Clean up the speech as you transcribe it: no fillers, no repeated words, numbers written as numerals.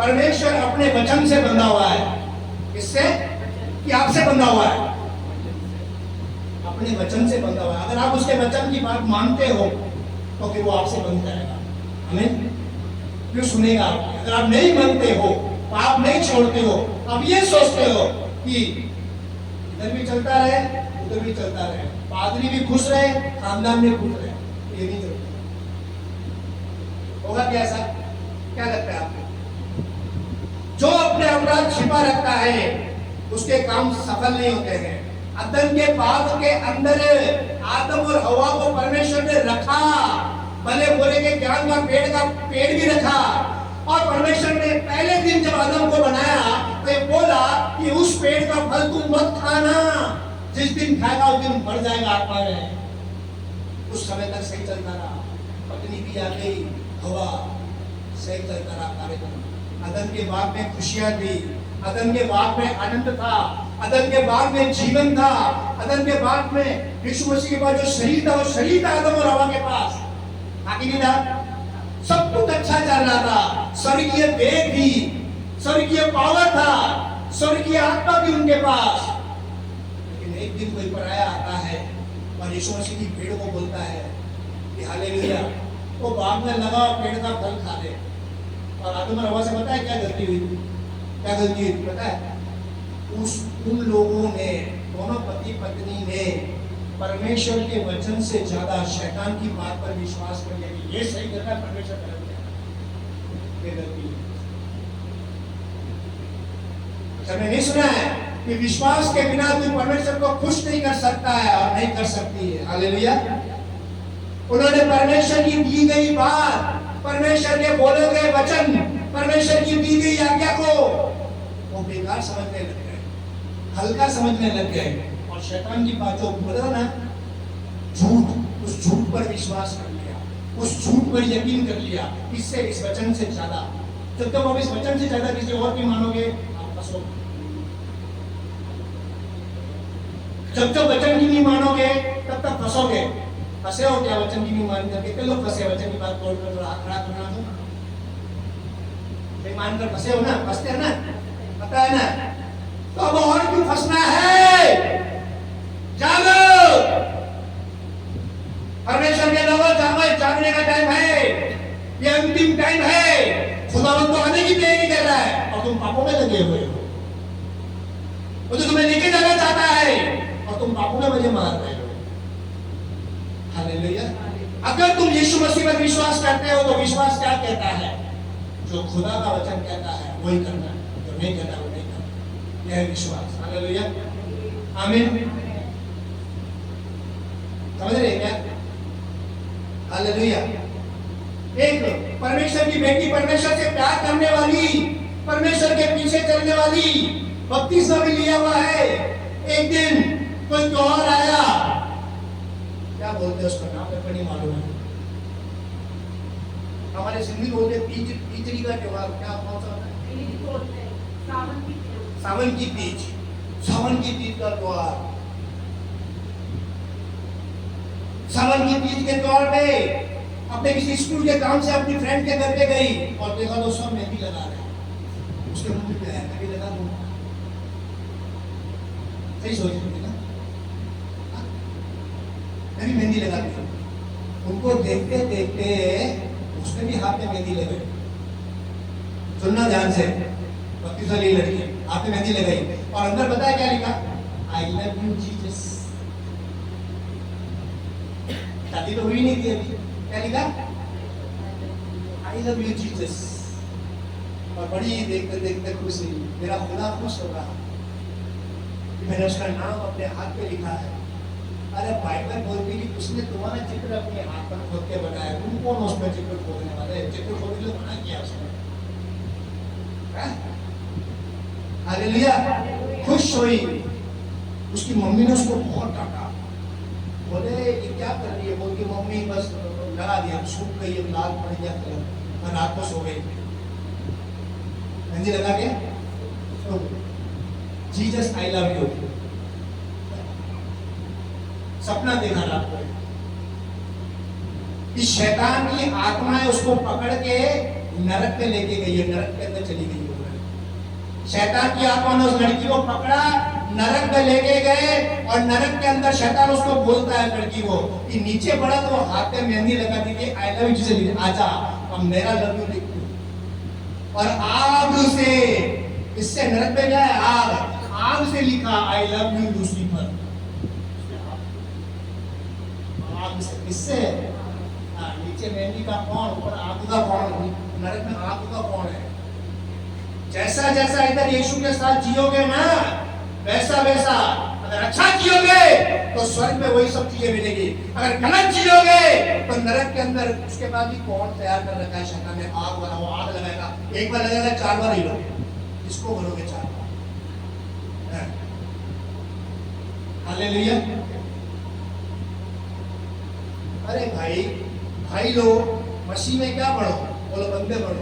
परमेश्वर अपने वचन से बंधा हुआ है। किससे? कि आपसे बंधा हुआ है, अपने वचन से बंधा हुआ है। अगर आप उसके वचन की बात मानते हो तो फिर वो आपसे बंध जाएगा। हमें फिर सुनेगा आपकी। अगर आप नहीं मानते हो, आप नहीं छोड़ते हो, आप ये सोचते हो कि इधर भी चलता रहे उधर भी चलता रहे, पादरी भी खुश रहे खानदान में खुश रहे, ये नहीं चलता। होगा क्या ऐसा? क्या लगता है आपको? जो अपने अपराध छिपा रखता है उसके काम सफल नहीं होते हैं। अदन के बाग के अंदर आदम और हवा को परमेश्वर ने रखा, भले बोले के ज्ञान का पेड़ भी रखा, और परमेश्वर ने पहले दिन जब आदम को बनाया तो ये बोला कि उस पेड़ का फल तुम मत खाना, जिस दिन खाएगा उस दिन मर जाएगा आत्मा में। उस समय तक सही चलता रहा, पत्नी भी आ गई, हवा, सही चलता रहा कार्यक्रम। अदन के बाग में खुशियां थी, अदन के बाग में आनंद था, अदन के बाग में जीवन था, अदन के बाग में यीशु मसीह के पास जो शरीर था वो शरीर था आदम और हवा के पास, आगे नहीं था। सब कुछ अच्छा चल रहा था, स्वर्गीय देह थी, स्वर्गीय पावर था, स्वर्गीय आत्मा भी उनके पास। लेकिन एक दिन कोई पराया आता है और यीशु मसीह की भीड़ को बोलता है कि हालेलुया, वो बाग में लगा पेड़ का फल खा ले। और आदम और हवा से पता है क्या गलती हुई? क्या गलती हुई पता है? उन लोगों ने, दोनों पति पत्नी ने परमेश्वर के वचन से ज्यादा शैतान की बात पर विश्वास कर लिया कि ये सही कर रहा है, परमेश्वर गलत कर रहा है। ये गलती है। हमने नहीं सुना है कि विश्वास के बिना तू परमेश्वर को खुश नहीं कर सकता है और नहीं कर सकती है। हालेलुया। उन्होंने परमेश्वर की दी गई बात, परमेश्वर के बोले गए वचन, परमेश्वर की दी गई आज्ञा को वो बेकार समझने लग गए, हल्का समझने लग गए, और शैतान की बात जो बोला ना, झूठ, उस झूठ पर विश्वास कर लिया, उस झूठ पर यकीन कर लिया। इससे, इस वचन से ज्यादा, जब तक आप इस वचन से ज्यादा किसी और की मानोगे आप फंसोगे। जब तक वचन की नहीं मानोगे तब तक फंसोगे। फंसे हो क्या वचन की नहीं मान करके? कितने लोग फंसे वचन की बात तोड़कर? थोड़ा हाथ खड़ा करना दो। मान कर फंसे हो ना, फंसते हैं ना, पता है ना? तो अब और क्यों फंसना है? जागो, परमेश्वर के लोगों, जागो, जागने का टाइम है, ये अंतिम टाइम है। खुदावंद तो आने की तैयारी कर रहा है और तुम पापों में लगे हुए हो। वो तो तुम्हें लेके जाना चाहता है और तुम पापों में मजे मार रहे हो। हालेलुया। अगर तुम यीशु मसीह पर विश्वास करते हो तो विश्वास क्या कहता है? जो खुदा का वचन कहता है वही करना है, जो नहीं कहता वो नहीं करना। यह है विश्वास। हालेलुया, आमीन। समझ रहे क्या? हालेलुया। एक परमेश्वर की बेटी, परमेश्वर से प्यार करने वाली, परमेश्वर के पीछे चलने वाली, बपतिस्मा भी लिया हुआ है। एक दिन कोई त्योहार आया, क्या बोलते हैं उसका नाम मेरे को नहीं मालूम है, हमारे सिंधी बोलते तीजरी का त्योहार, क्या कौन सा? सावन की तीज, सावन की तीज का त्योहार। सावन की तीज के त्योहार पे अपने किसी स्कूल के काम से अपनी फ्रेंड के घर पे गई और देखा तो सब मेहंदी लगा रहे हैं। उसके मुंह पे है, मैं भी लगा दूं। सही सोच रही ना, मैं भी मेहंदी लगा दी। उनको देखते देखते उसने भी हाथ में मेहंदी लगाई। सुनना ध्यान से, 32 वाली लड़की हाथ में मेहंदी लगाई और अंदर पता है क्या लिखा? I love you Jesus. शादी तो हुई नहीं थी अभी, क्या लिखा? I love you Jesus. और बड़ी देखते देखते खुश हुई, मेरा खुदा खुश होगा, मैंने उसका नाम अपने हाथ पे लिखा है। अरे बाइबल बोलती कि उसने तुम्हारा चित्र अपने हाथ पर खोद के बनाया, तुम कौन उसमें चित्र खोदने वाले? चित्र खोदने को मना किया उसने। हालेलुया। खुश हुई। उसकी मम्मी ने उसको बहुत डांटा, बोले ये क्या कर रही है? बोलती मम्मी बस लगा दिया, सूख गई, लाल पड़ गया कलर, मैं रात को सो गई। मेहंदी लगा के जीसस आई लव यू। सपना देखा रात को, इस शैतान की आत्माएं उसको पकड़ के नरक में लेके गई है, नरक के अंदर चली गई है। शैतान की आत्मा ने उस लड़की को पकड़ा, नरक में लेके गए, और नरक के अंदर शैतान उसको बोलता है लड़की को कि नीचे पड़ा तो हाथ में मेहंदी लगा दी कि आई लव यू से आजा, अब मेरा लव यू लिख दो। और आग से, इससे नरक में गया आग से लिखा आई लव यू लूसीफर। आग से, किससे? नीचे मेहंदी का कौन, ऊपर आग का कौन? नरक में आग का कौन है? जैसा जैसा इधर यीशु के साथ जियोगे ना, वैसा वैसा अगर अच्छा जियोगे तो स्वर्ग में वही सब चीजें मिलेगी, अगर गलत जियोगे तो नरक के अंदर उसके बाद भी कौन तैयार कर रखा है शैतान ने, आग वाला, वो आग लगाएगा, एक बार लगाएगा 4 बार ही लोगे, इसको भरोगे 4 बार। हालेलुया। अरे भाई लोग मसीह में क्या पढ़ो, बोलो बंदे पढ़ो।